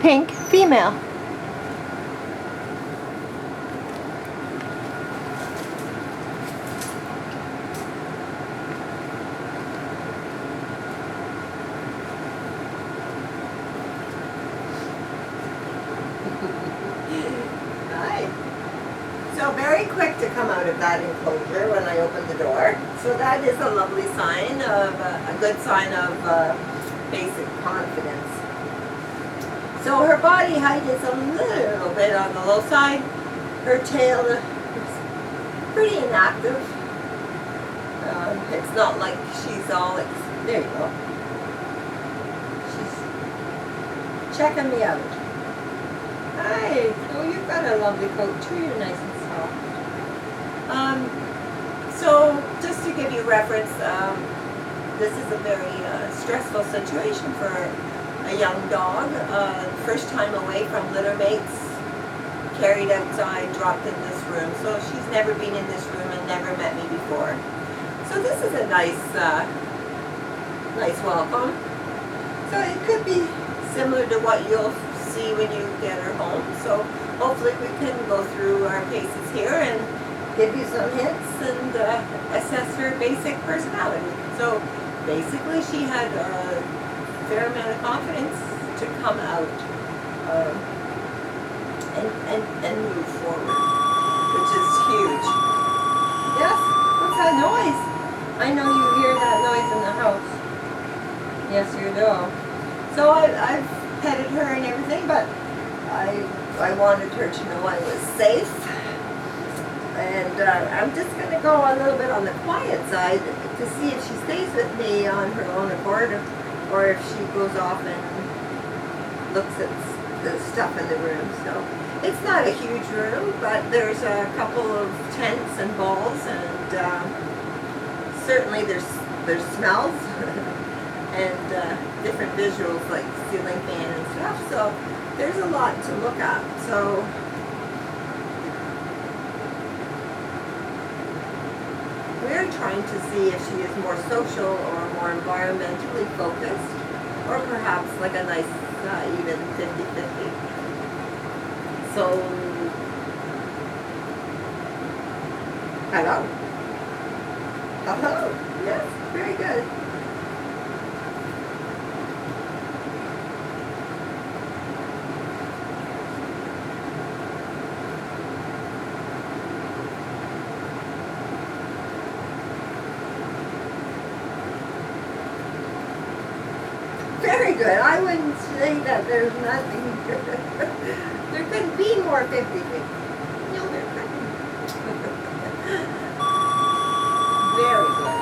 Pink, female. Hi. So very quick to come out of that enclosure when I opened the door. So that is a lovely sign of, a good sign of basic confidence. So her body height is a little bit on the low side. Her tail is pretty inactive. It's not like she's all, there you go. She's checking me out. Hi. Oh, you've got a lovely coat too. You're nice and soft. So just to give you reference, this is a very stressful situation for a young dog. First time away from litter mates, carried outside, dropped in this room. So she's never been in this room and never met me before. So this is a nice welcome. So it could be similar to what you'll see when you get her home. So hopefully we can go through our paces here and give you some hints and assess her basic personality. So basically she had a fair amount of confidence to come out and move forward, which is huge. Yes? What's that noise? I know you hear that noise in the house. Yes, you do. So I've petted her and everything, but I wanted her to know I was safe. And I'm just going to go a little bit on the quiet side to see if she stays with me on her own accord, or if she goes off and looks at the stuff in the room. So it's not a huge room, but there's a couple of tents and balls, and certainly there's smells and different visuals like ceiling fan and stuff. So there's a lot to look at. So we're trying to see if she is more social or more environmentally focused, or perhaps like a nice even 50-50. So, hello? Hello? Yes, very good. Very good. I wouldn't say that there's nothing. There couldn't be more 50-50. No, there couldn't. Very good.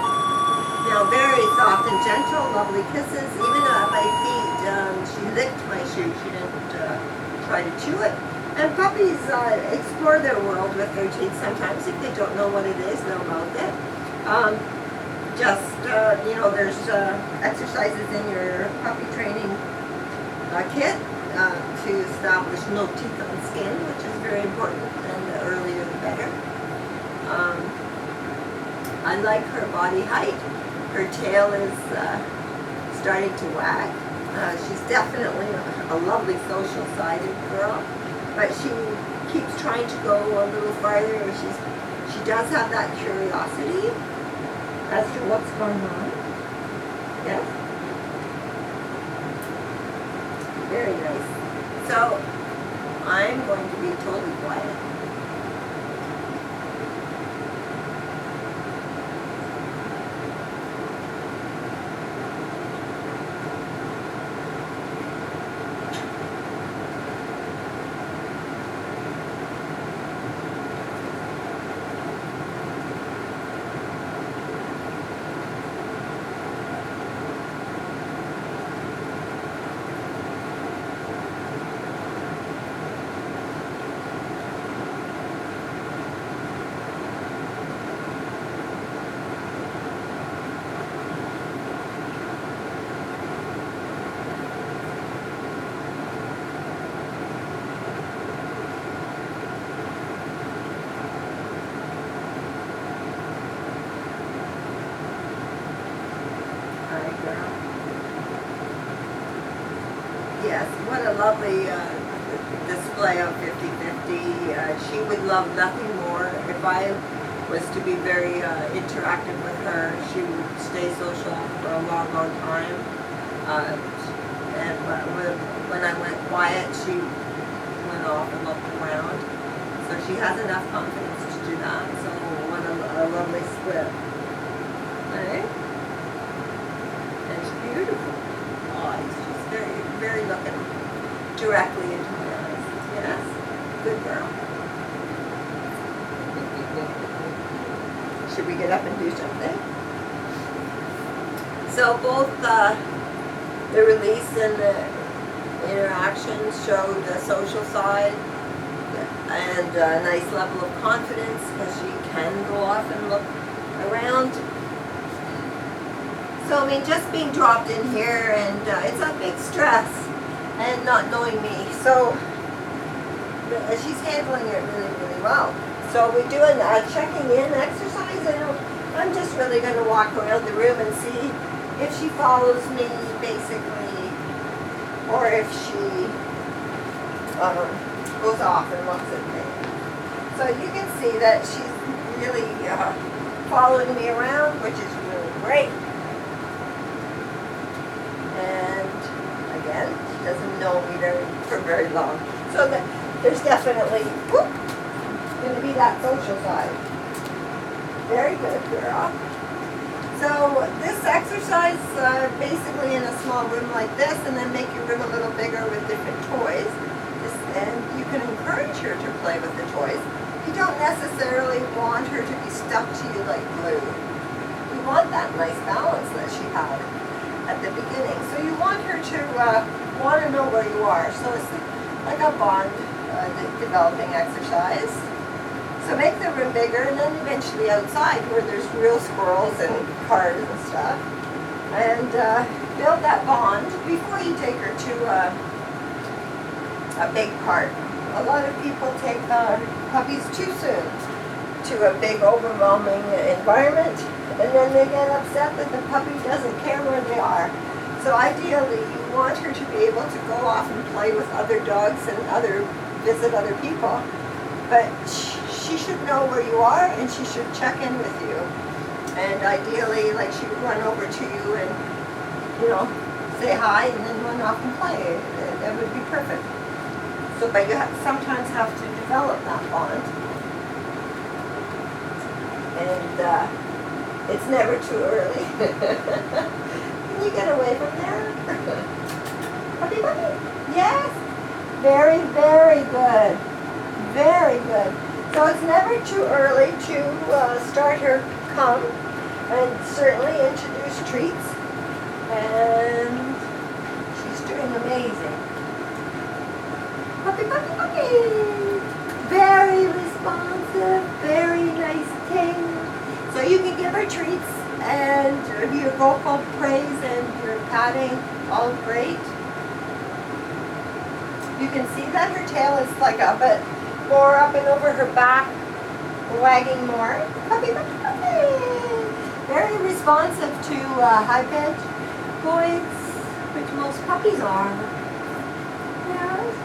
Now, very soft and gentle, lovely kisses. Even at my feet, she licked my shoe. She didn't try to chew it. And puppies explore their world with their teeth. Sometimes, if they don't know what it is, they'll mouth it. You know, there's exercises in your puppy training kit to establish no teeth on skin, which is very important, and the earlier the better. I like her body height. Her tail is starting to wag. She's definitely a lovely social-sided girl, but she keeps trying to go a little farther. She does have that curiosity as to what's going on. Yes? Very nice. So, I'm going to be totally quiet. lovely display of 50-50. She would love nothing more. If I was to be very interactive with her, she would stay social for a long, long time. And when I went quiet, she went off and looked around. So she has enough confidence to do that. So what a lovely split. Right? And she's beautiful. Oh, she's very, very looking directly into my eyes. Yes? Good girl. Should we get up and do something? So both the release and the interactions show the social side and a nice level of confidence because she can go off and look around. So I mean, just being dropped in here, and it's a big stress, and not knowing me. So she's handling it really, really well. So we're doing a checking in exercise, and I'm just really going to walk around the room and see if she follows me, basically, or if she goes off and looks at me. So you can see that she's really following me around, which is really great. And again, she doesn't know me for very long. So there's definitely going to be that social side. Very good, girl. So this exercise, basically in a small room like this, and then make your room a little bigger with different toys. And you can encourage her to play with the toys. You don't necessarily want her to be stuck to you like glue. You want that nice balance that she had at the beginning. So you want her to want to know where you are. So it's like a bond developing exercise. So make the room bigger, and then eventually outside where there's real squirrels and cars and stuff. And build that bond before you take her to a big park. A lot of people take puppies too soon to a big overwhelming environment, and then they get upset that the puppy doesn't care where they are. So ideally you want her to be able to go off and play with other dogs and visit other people, but she should know where you are, and she should check in with you. And ideally, like, she would run over to you and, say hi and then run off and play. That would be perfect. So, but you sometimes have to develop that bond. And it's never too early. Can you get away from there? Puppy, puppy. Yes. Very, very good. Very good. So it's never too early to start her come, and certainly introduce treats. And she's doing amazing. Puppy, puppy, puppy. Very responsive, very nice tail. So you can give her treats, and your vocal praise and your patting, all great. You can see that her tail is like a bit more up and over her back, wagging more. Puppy, puppy, puppy. Very responsive to high-pitched voice, which most puppies are. Yes.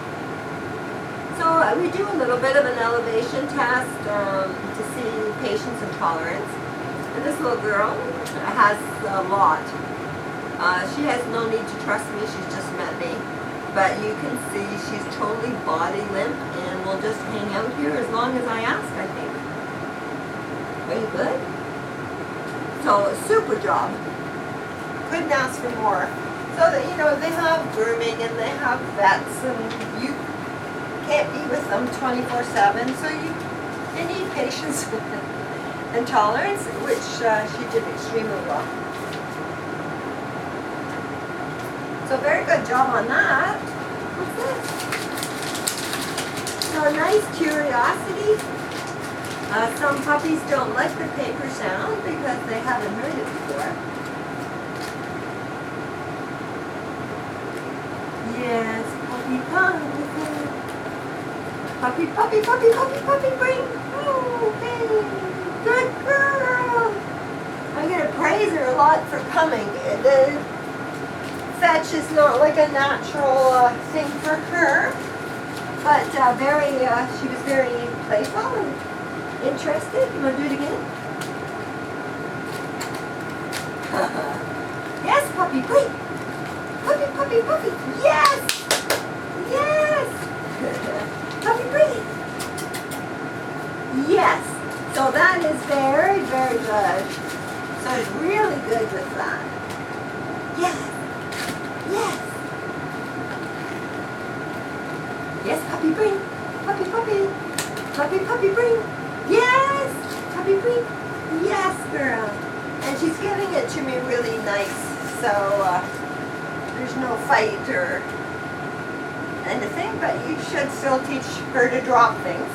So we do a little bit of an elevation test to see patience and tolerance. And this little girl has a lot. She has no need to trust me, she's just met me. But you can see she's totally body limp and will just hang out here as long as I ask, I think. Are you good? So, super job. Couldn't ask for more. So that, they have grooming and they have vets, and you can't be with them 24/7. So you need patience and tolerance, which she did extremely well. So very good job on that. What's this? So a nice curiosity. Some puppies don't like the paper sound because they haven't heard it before. Yes, puppy, puppy. Puppy, puppy, puppy, puppy, puppy, bring. Okay. Good girl. I'm going to praise her a lot for coming. The fetch is not like a natural thing for her, but she was very playful and interested. You want to do it again? Yes, puppy, great. Puppy, puppy, puppy. Yes! Yes! Puppy, great. Yes. So that is very, very good. So it's really good with that. Yes. Yes. Yes, puppy, bring. Puppy, puppy. Puppy, puppy, bring. Yes. Puppy, bring. Yes, girl. And she's giving it to me really nice. So there's no fight or anything, but you should still teach her to drop things.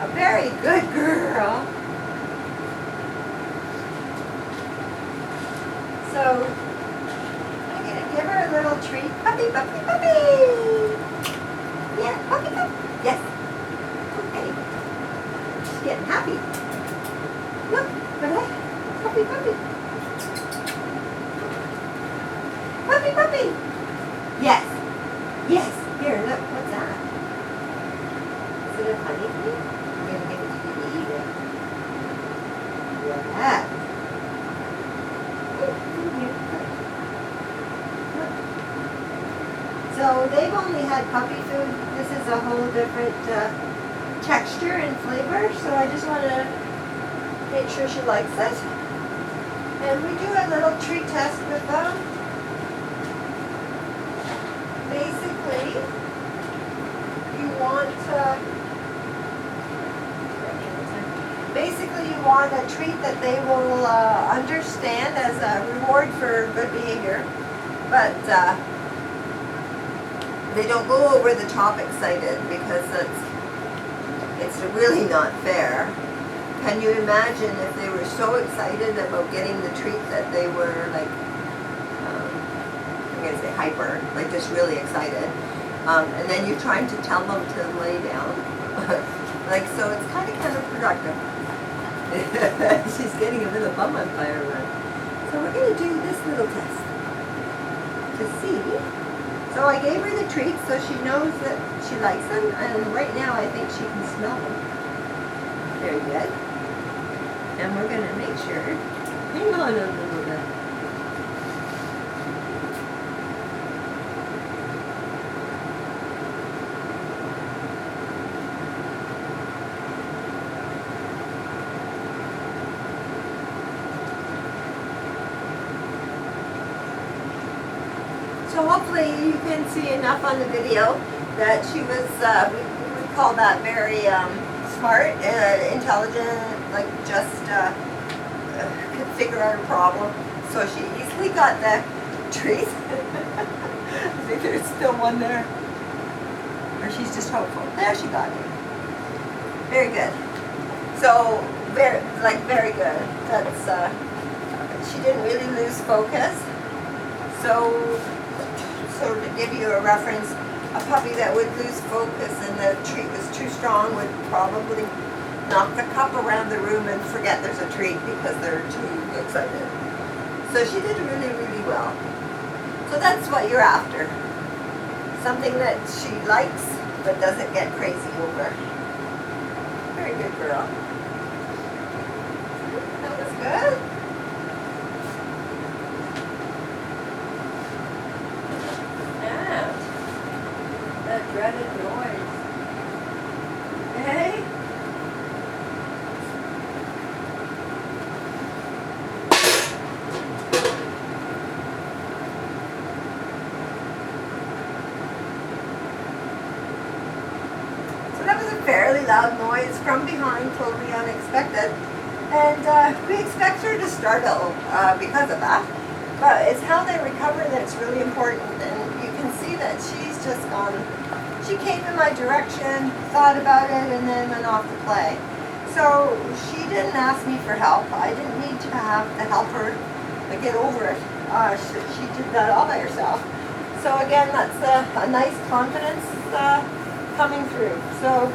A very good girl. So I'm going to give her a little treat. Puppy, puppy, puppy. Yeah, puppy, puppy. Yes. Okay. She's getting happy. Look, right? Puppy, puppy. Puppy, puppy. Yes. Yes. Here, look. What's that? Is it a honey thing? I'm going to give it to you to eat it. Yeah. So they've only had puppy food. This is a whole different texture and flavor. So I just want to make sure she likes it. And we do a little treat test with them. Basically, you want a treat that they will understand as a reward for good behavior, but they don't go over the top excited because it's really not fair. Can you imagine if they were so excited about getting the treat that they were like, I'm going to say hyper, like just really excited, and then you're trying to tell them to lay down, like, so it's kind of counterproductive. She's getting a little bum on fire run. So we're going to do this little test to see. So I gave her the treats so she knows that she likes them, and right now I think she can smell them. Very good. And we're going to make sure, hang on a little bit. So hopefully you can see enough on the video that she was, we call that very smart, intelligent, like just could figure out a problem. So she easily got the treat. I think there's still one there. Or she's just hopeful. There, she got it. Very good. So, very good. That's, she didn't really lose focus. So to give you a reference, a puppy that would lose focus and the treat was too strong would probably knock the cup around the room and forget there's a treat because they're too excited. So she did really, really well. So that's what you're after. Something that she likes but doesn't get crazy over. Very good girl. That was good. That dreaded noise. Okay? So that was a fairly loud noise from behind, totally unexpected. And we expect her to startle because of that. But it's how they recover that's really important. And you can see that she's just gone. She came in my direction, thought about it, and then went off to play. So she didn't ask me for help. I didn't need to have to help her to get over it. She did that all by herself. So again, that's a nice confidence coming through. So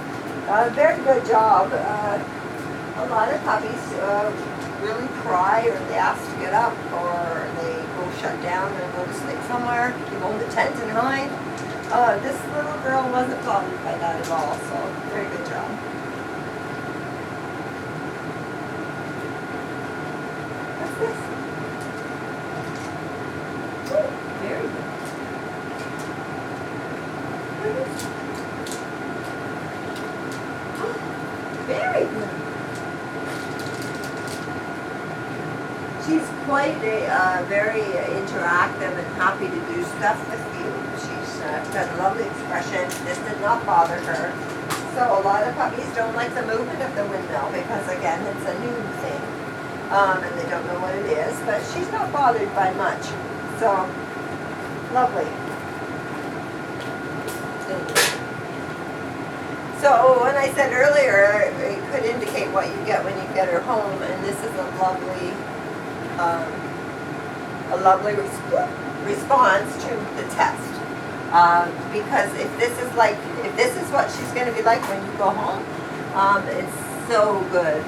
very good job. A lot of puppies really cry, or they ask to get up, or they go shut down and go to sleep somewhere. You go in the tent and hide. This little girl wasn't bothered by that at all, so very good job. What's this? Oh, very good. What is it? Oh, very good. She's quite very interactive and happy to do stuff with you. She's got a lovely expression. This did not bother her. So a lot of puppies don't like the movement of the windmill because, again, it's a new thing. And they don't know what it is. But she's not bothered by much. So, lovely. So when I said earlier, it could indicate what you get when you get her home. And this is a lovely response to the test. Because if this is what she's going to be like when you go home, it's so good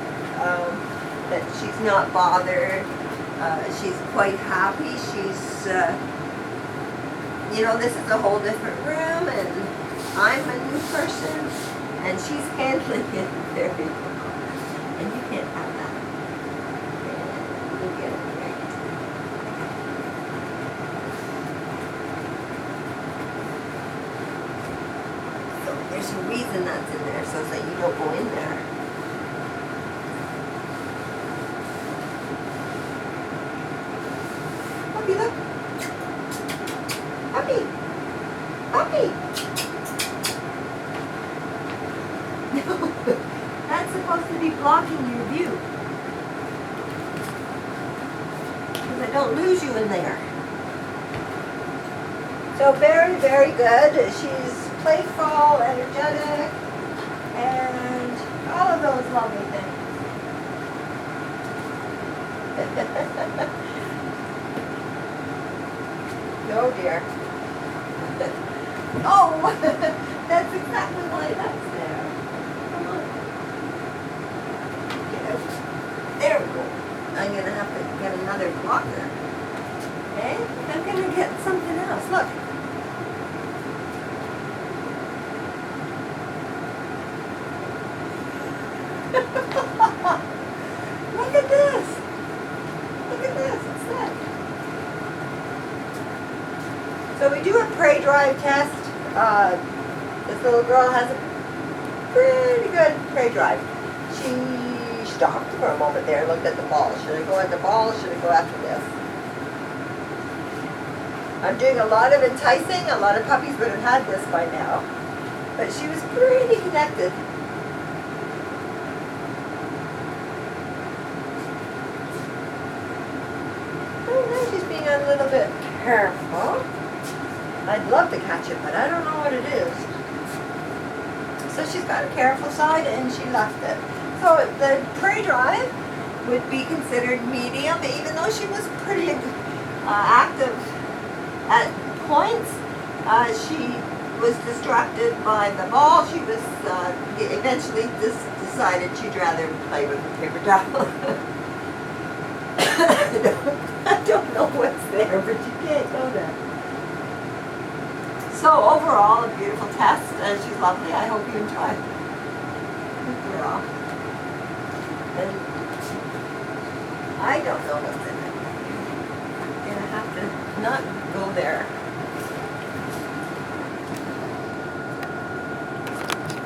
that she's not bothered. She's quite happy. She's, this is a whole different room, and I'm a new person, and she's handling it very well. And you can't have that. We'll get it right. So there's a reason that's in there, so that you don't go in there. Puppy, look. Puppy. Puppy. No, that's supposed to be blocking your view. Because I don't lose you in there. So very, very good. She's playful, energetic, and all of those lovely things. No, dear. Oh, that's exactly why that's there. Come on. Get out. There we go. I'm going to have to get another blocker. Okay? I'm going to get something else. Look. Look at this. Look at this. What's that? So we do a prey drive test. This little girl has a pretty good prey drive. She stopped for a moment there and looked at the ball. Should I go at the ball or should I go after this? I'm doing a lot of enticing. A lot of puppies would have had this by now. But she was pretty connected. Oh, now she's being a little bit careful. I'd love to catch it, but I don't know what it is. So she's got a careful side and she left it. So the prey drive would be considered medium, even though she was pretty active at points. She was distracted by the ball. She was eventually decided she'd rather play with the paper towel. I don't know what's there, but you can't go there. So overall, a beautiful test, and she's lovely. I hope you enjoy it. Good girl. And I don't know what's in it. I'm going to have to not go there.